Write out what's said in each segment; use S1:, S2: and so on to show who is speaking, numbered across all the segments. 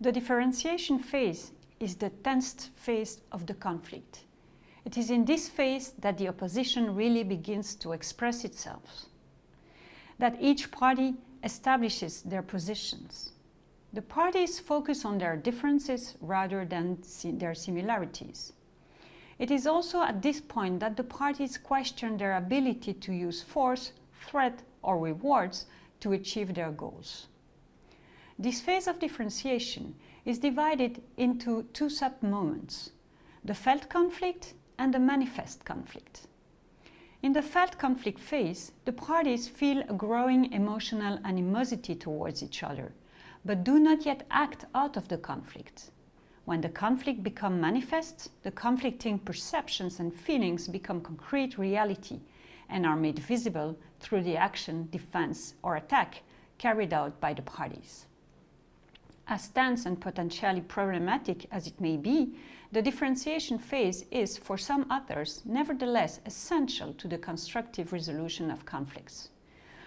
S1: The differentiation phase is the tensed phase of the conflict. It is in this phase that the opposition really begins to express itself, that each party establishes their positions. The parties focus on their differences rather than their similarities. It is also at this point that the parties question their ability to use force, threat, or rewards to achieve their goals. This phase of differentiation is divided into two sub-moments, the felt conflict and the manifest conflict. In the felt conflict phase, the parties feel a growing emotional animosity towards each other, but do not yet act out of the conflict. When the conflict becomes manifest, the conflicting perceptions and feelings become concrete reality and are made visible through the action, defense, or attack carried out by the parties. As tense and potentially problematic as it may be, the differentiation phase is, for some authors, nevertheless essential to the constructive resolution of conflicts.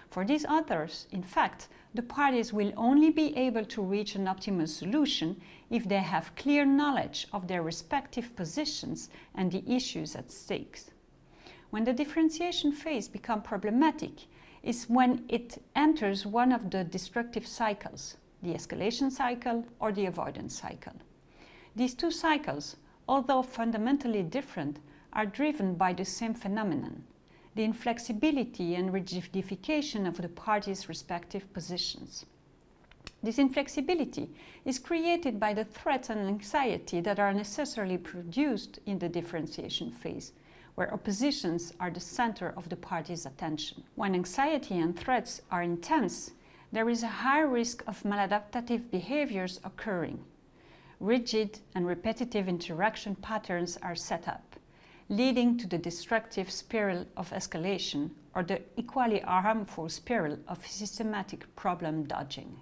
S1: For these authors, in fact, the parties will only be able to reach an optimal solution if they have clear knowledge of their respective positions and the issues at stake. When the differentiation phase becomes problematic is when it enters one of the destructive cycles, the escalation cycle or the avoidance cycle. These two cycles, although fundamentally different, are driven by the same phenomenon, the inflexibility and rigidification of the parties' respective positions. This inflexibility is created by the threats and anxiety that are necessarily produced in the differentiation phase, where oppositions are the center of the parties' attention. When anxiety and threats are intense, there is a high risk of maladaptive behaviors occurring. Rigid and repetitive interaction patterns are set up, leading to the destructive spiral of escalation or the equally harmful spiral of systematic problem dodging.